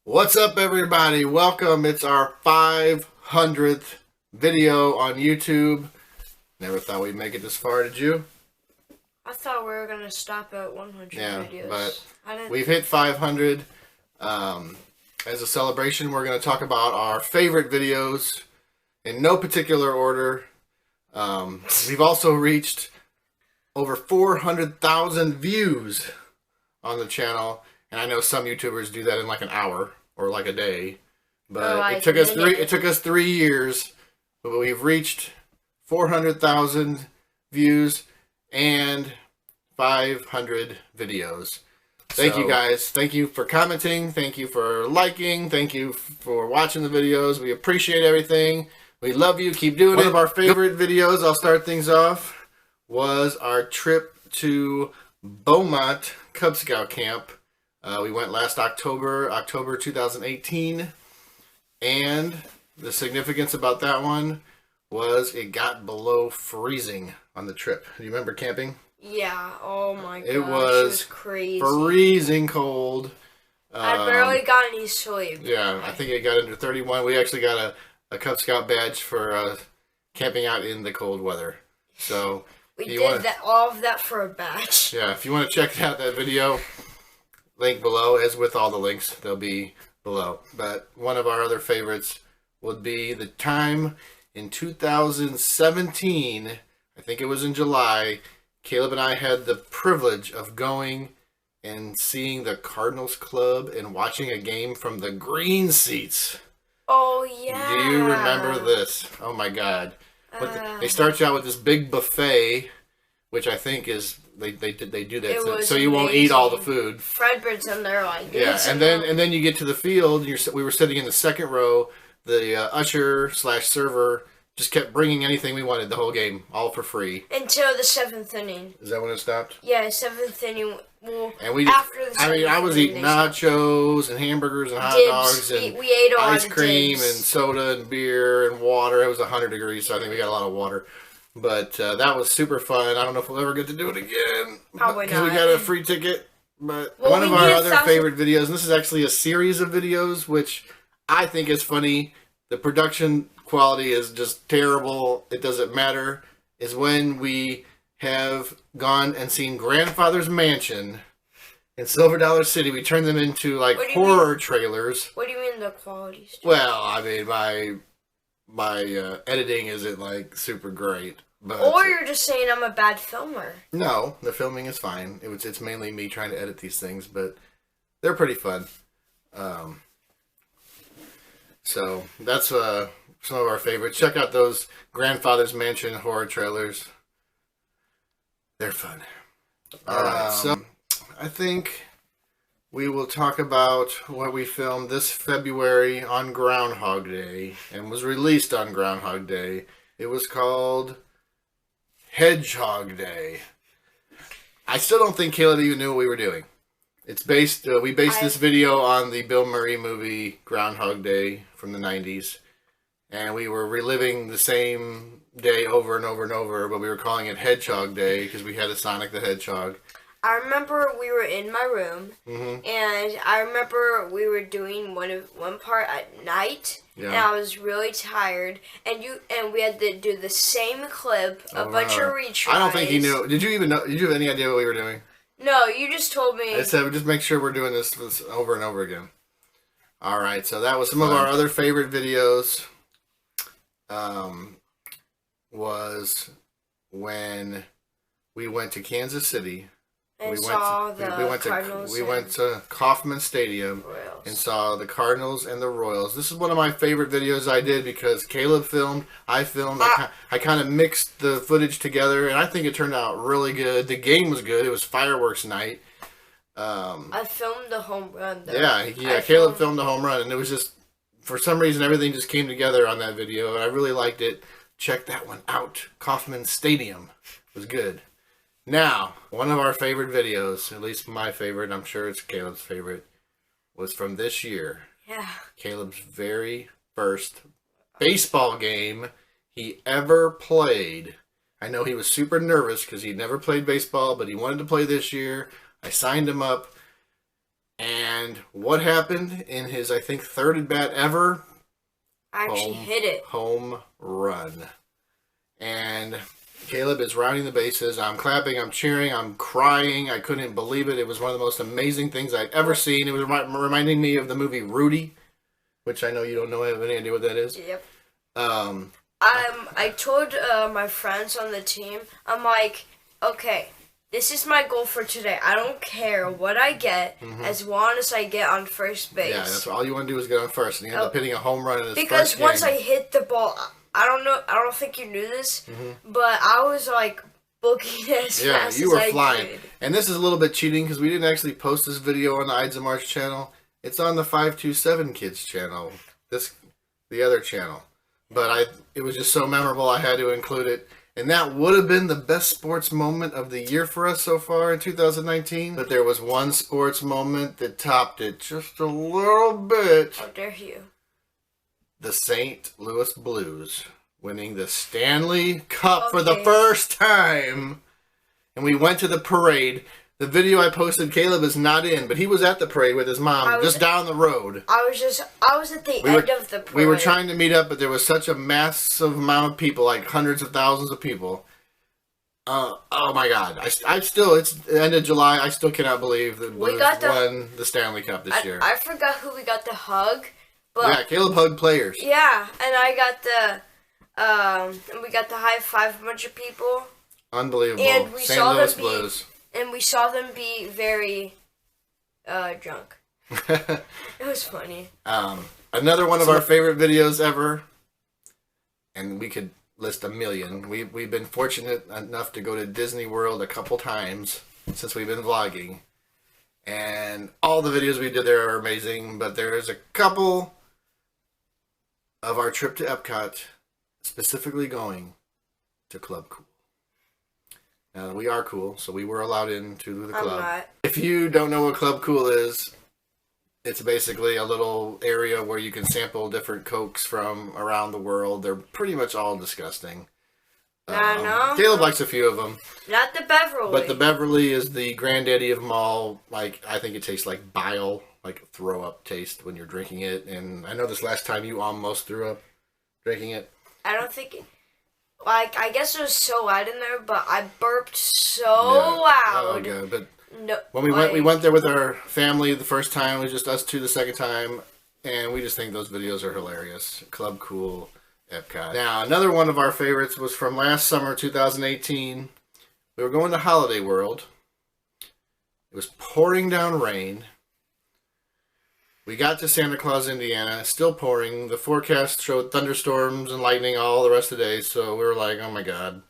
What's up, everybody? Welcome. It's our 500th video on YouTube. Never thought we'd make it this far, did you? I thought we were going to stop at 100 videos. But we've hit 500. As a celebration, we're going to talk about our favorite videos in no particular order. We've also reached over 400,000 views on the channel. And I know some YouTubers do that in like an hour or like a day, but it took us 3 years, but we've reached 400,000 views and 500 videos. Thank you guys. Thank you for commenting. Thank you for liking. Thank you for watching the videos. We appreciate everything. We love you. Keep doing it. One of our favorite videos, I'll start things off, was our trip to Beaumont Cub Scout Camp. We went last October 2018, and the significance about that one was it got below freezing on the trip. Do you remember camping? Yeah, oh my gosh, it was crazy. Freezing cold. I barely got any sleep. Yeah, I think it got under 31. We actually got a Cub Scout badge for camping out in the cold weather. So we did all of that for a badge. Yeah, if you want to check out that video, link below, as with all the links, they'll be below. But one of our other favorites would be the time in 2017, I think it was in July, Caleb and I had the privilege of going and seeing the Cardinals Club and watching a game from the green seats. Oh, yeah. Do you remember this? Oh, my God. They start you out with this big buffet, which I think is... They do that so you won't eat all the food. Fredbeard's in there like this. Yeah, and then you get to the field. We were sitting in the second row. The usher / server just kept bringing anything we wanted the whole game, all for free. Until the 7th inning. Is that when it stopped? Yeah, 7th inning. Well, and we just, after the 7th inning, I was eating nachos and hamburgers and hot dogs and we ate ice cream and soda and beer and water. It was 100 degrees, so I think we got a lot of water. But that was super fun. I don't know if we'll ever get to do it again. Probably not. Because we got a free ticket. But one of our other favorite videos, and this is actually a series of videos, which I think is funny. The production quality is just terrible. It doesn't matter. Is when we have gone and seen Grandfather's Mansion in Silver Dollar City. We turned them into like horror trailers. What do you mean the quality? Well, I mean, my editing isn't like super great. But or you're just saying I'm a bad filmer. No, the filming is fine. It's mainly me trying to edit these things, but they're pretty fun. So that's some of our favorites. Check out those Grandfather's Mansion horror trailers. They're fun. All right, so I think we will talk about what we filmed this February on Groundhog Day and was released on Groundhog Day. It was called Hedgehog Day. I still don't think Caleb even knew what we were doing. It's based. We based this video on the Bill Murray movie Groundhog Day from the 90s. And we were reliving the same day over and over and over, but we were calling it Hedgehog Day because we had a Sonic the Hedgehog. I remember we were in my room, and I remember we were doing one part at night, and I was really tired, and we had to do the same clip, a bunch of retries. I don't think he knew. Did you even know? Did you have any idea what we were doing? No, you just told me. I said, just make sure we're doing this over and over again. All right, so that was some of our other favorite videos. Was when we went to Kansas City. And we went to Kauffman Stadium and saw the Cardinals and the Royals. This is one of my favorite videos I did because Caleb filmed, I filmed. I kind of mixed the footage together, and I think it turned out really good. The game was good. It was fireworks night. I filmed the home run, though. Yeah, Caleb filmed the home run, and it was just, for some reason, everything just came together on that video, and I really liked it. Check that one out. Kauffman Stadium was good. Now, one of our favorite videos, at least my favorite, I'm sure it's Caleb's favorite, was from this year. Yeah. Caleb's very first baseball game he ever played. I know he was super nervous because he'd never played baseball, but he wanted to play this year. I signed him up, and And what happened in his, I think, third at bat ever? I actually hit it. Home run. And Caleb is rounding the bases. I'm clapping, I'm cheering, I'm crying. I couldn't believe it. It was one of the most amazing things I'd ever seen. It was reminding me of the movie Rudy, which I know you don't have any idea what that is. Yep. I told my friends on the team, I'm like, okay, this is my goal for today. I don't care what I get, as long as I get on first base. Yeah, that's all you want to do is get on first, and you end up hitting a home run in his because first game. Once I hit the ball, I don't think you knew this, but I was like booking as fast as I could. Yeah, you were flying. And this is a little bit cheating because we didn't actually post this video on the Ides of March channel. It's on the 527 Kids channel, the other channel. But it was just so memorable I had to include it. And that would have been the best sports moment of the year for us so far in 2019. But there was one sports moment that topped it just a little bit. How dare you? The St. Louis Blues winning the Stanley Cup for the first time. And we went to the parade. The video I posted, Caleb is not in, but he was at the parade with his mom just down the road. I was at the end of the parade. We were trying to meet up, but there was such a massive amount of people, like hundreds of thousands of people. Oh my God. it's the end of July. I still cannot believe that we won the Stanley Cup this year. I forgot who we got the hug. But yeah, Caleb hugged players. Yeah, and I got we got the high five a bunch of people. Unbelievable. And we St. Louis Blues. And we saw them be very drunk. It was funny. Another one of our favorite videos ever, and we could list a million. We've been fortunate enough to go to Disney World a couple times since we've been vlogging. And all the videos we did there are amazing, but there is a couple of our trip to Epcot specifically going to Club Cool. Now, we are cool, so we were allowed into the club. I'm not. If you don't know what Club Cool is, it's basically a little area where you can sample different Cokes from around the world. They're pretty much all disgusting. No. Caleb likes a few of them. Not the Beverly. But the Beverly is the granddaddy of them all. Like, I think it tastes like bile, like throw-up taste when you're drinking it. And I know this last time you almost threw up drinking it. I don't think... Like, I guess it was so loud in there, but I burped so loud. Oh, good. But no, when we went there with our family the first time, it was just us two the second time, and we just think those videos are hilarious. Club Cool, Epcot. Now, another one of our favorites was from last summer, 2018. We were going to Holiday World. It was pouring down rain. We got to Santa Claus, Indiana, still pouring. The forecast showed thunderstorms and lightning all the rest of the day, so we were like, oh my God.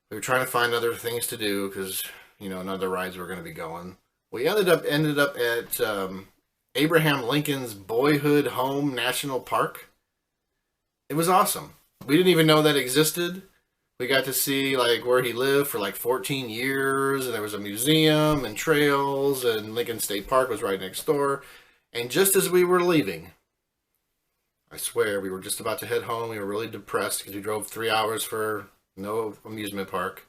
We were trying to find other things to do because, none of the rides were going to be going. We ended up at Abraham Lincoln's Boyhood Home National Park. It was awesome. We didn't even know that existed. We got to see where he lived for 14 years, and there was a museum and trails, and Lincoln State Park was right next door. And just as we were leaving, I swear, we were just about to head home. We were really depressed because we drove 3 hours for no amusement park.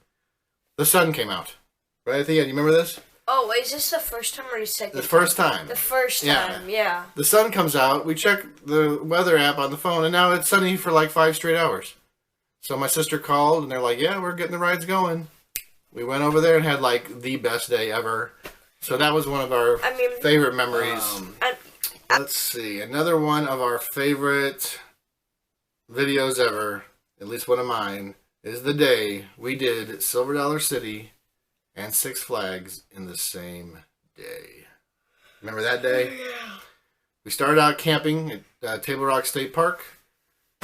The sun came out. Right at the end. You remember this? Oh, wait, is this the first time or the second time? The first time. The first time, yeah. The sun comes out. We check the weather app on the phone, and now it's sunny for 5 straight hours. So my sister called, and they're like, yeah, we're getting the rides going. We went over there and had the best day ever. So that was one of our favorite memories. Let's see. Another one of our favorite videos ever, at least one of mine, is the day we did Silver Dollar City and Six Flags in the same day. Remember that day? We started out camping at Table Rock State Park.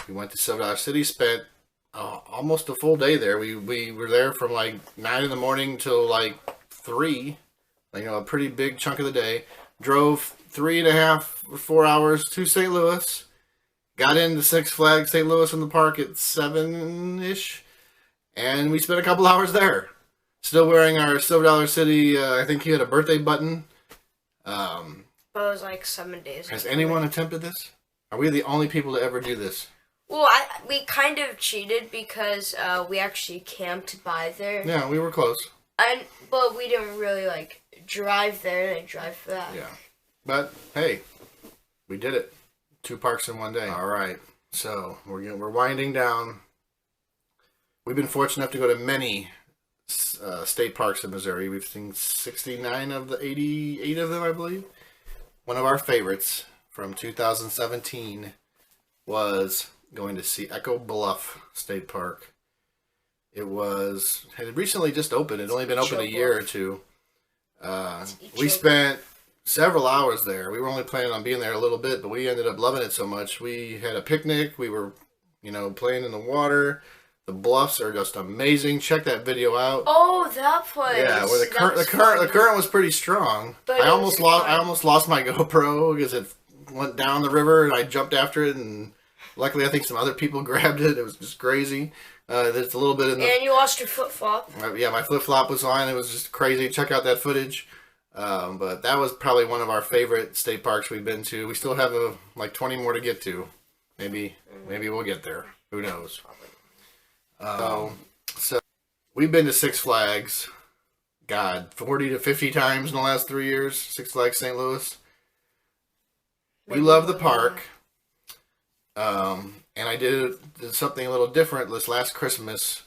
We went to Silver Dollar City, spent almost a full day there. We were there from 9 in the morning till 3. A pretty big chunk of the day. Drove 3.5 or 4 hours to St. Louis. Got into Six Flags St. Louis in the park at 7-ish. And we spent a couple hours there. Still wearing our Silver Dollar City, I think he had a birthday button. But it was 7 days. Has anyone attempted this? Are we the only people to ever do this? Well, we kind of cheated because we actually camped by there. Yeah, we were close. But we didn't really drive there and then drive back. Yeah. But, hey, we did it. 2 parks in one day. All right. So, we're winding down. We've been fortunate enough to go to many state parks in Missouri. We've seen 69 of the 88 of them, I believe. One of our favorites from 2017 was going to see Echo Bluff State Park. It had recently just opened. It had only been open a year or two. We spent several hours there. We were only planning on being there a little bit, but we ended up loving it so much. We had a picnic. We were, playing in the water. The bluffs are just amazing. Check that video out. Oh, that place. Yeah, where the current was pretty strong. But I almost lost my GoPro because it went down the river and I jumped after it, and luckily I think some other people grabbed it. It was just crazy. There's a little bit in the... And you lost your flip-flop. Yeah, my flip-flop was on. It was just crazy. Check out that footage. But that was probably one of our favorite state parks we've been to. We still have like 20 more to get to. Maybe we'll get there. Who knows? So we've been to Six Flags, 40 to 50 times in the last 3 years. Six Flags St. Louis. We love the park. And I did something a little different this last Christmas,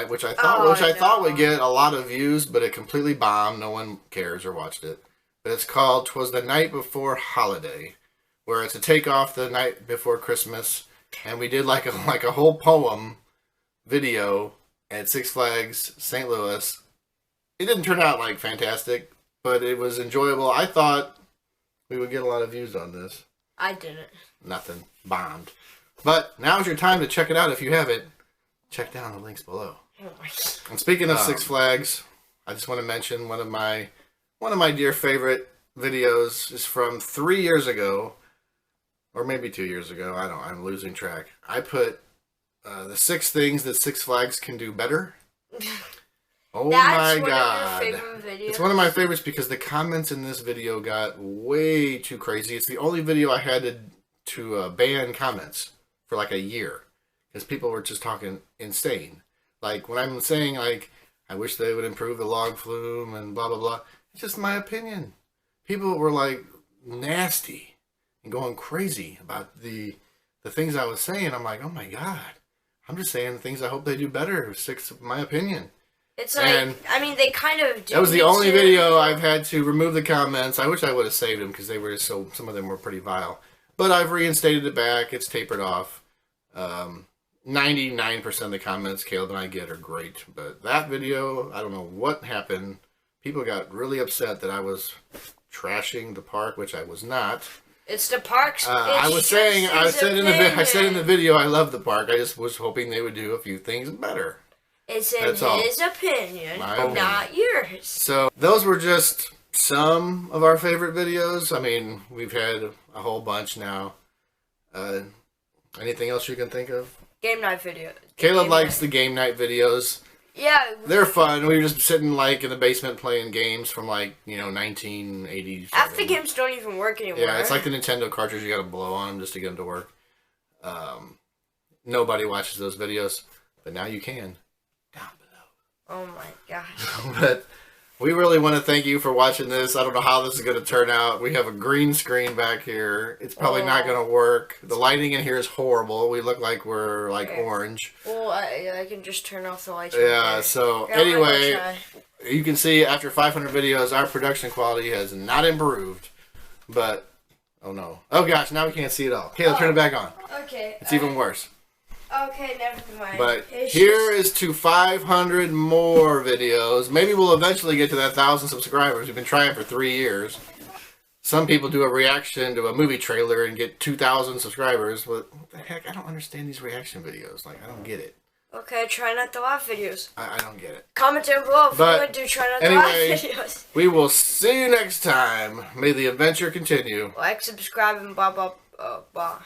which I thought would get a lot of views, but it completely bombed. No one cares or watched it. But it's called "'Twas the Night Before Holiday," where it's a takeoff the night before Christmas, and we did like a whole poem video at Six Flags St. Louis. It didn't turn out like fantastic, but it was enjoyable. I thought we would get a lot of views on this. I didn't. Nothing. Bombed. But now's your time to check it out if you haven't. Check down the links below. Oh my God. And speaking of Six Flags, I just want to mention one of my dear favorite videos is from 3 years ago, or maybe 2 years ago. I'm losing track. I put the 6 things that Six Flags can do better. Oh my God. That's one of your favorite videos? It's one of my favorites because the comments in this video got way too crazy. It's the only video I had to ban comments for like a year because people were just talking insane. Like when I'm saying like, I wish they would improve the log flume and blah, blah, blah. It's just my opinion. People were like nasty and going crazy about the things I was saying. I'm like, oh my God. I'm just saying things I hope they do better. My opinion. It's like, they kind of do. That was the only video I've had to remove the comments. I wish I would have saved them because they were some of them were pretty vile. But I've reinstated it back. It's tapered off. 99% of the comments Caleb and I get are great. But that video, I don't know what happened. People got really upset that I was trashing the park, which I was not. It's the park's. I said in the video, I love the park. I just was hoping they would do a few things better. It's in his opinion, not yours. So those were just some of our favorite videos. I mean, we've had a whole bunch now. Anything else you can think of? Game night video. Caleb likes the game night videos. Yeah. They're fun. We were just sitting like in the basement playing games from 1980s. Half the games don't even work anymore. Yeah, it's like the Nintendo cartridge. You got to blow on them just to get them to work. Nobody watches those videos, but now you can. Down below. Oh my gosh. But we really want to thank you for watching this. I don't know how this is going to turn out. We have a green screen back here. It's probably not going to work. The lighting in here is horrible. We look like we're orange. Well, I can just turn off the lights. Yeah, so anyway, you can see after 500 videos, our production quality has not improved. But, oh no. Oh gosh, now we can't see it all. Caleb, turn it back on. Okay. It's even worse. Okay, never mind. But here is to 500 more videos. Maybe we'll eventually get to that 1,000 subscribers. We've been trying for 3 years. Some people do a reaction to a movie trailer and get 2,000 subscribers. But what the heck? I don't understand these reaction videos. Like, I don't get it. Okay, try not to laugh videos. I don't get it. Comment down below if you would do try not to laugh videos. We will see you next time. May the adventure continue. Like, subscribe, and blah, blah, blah.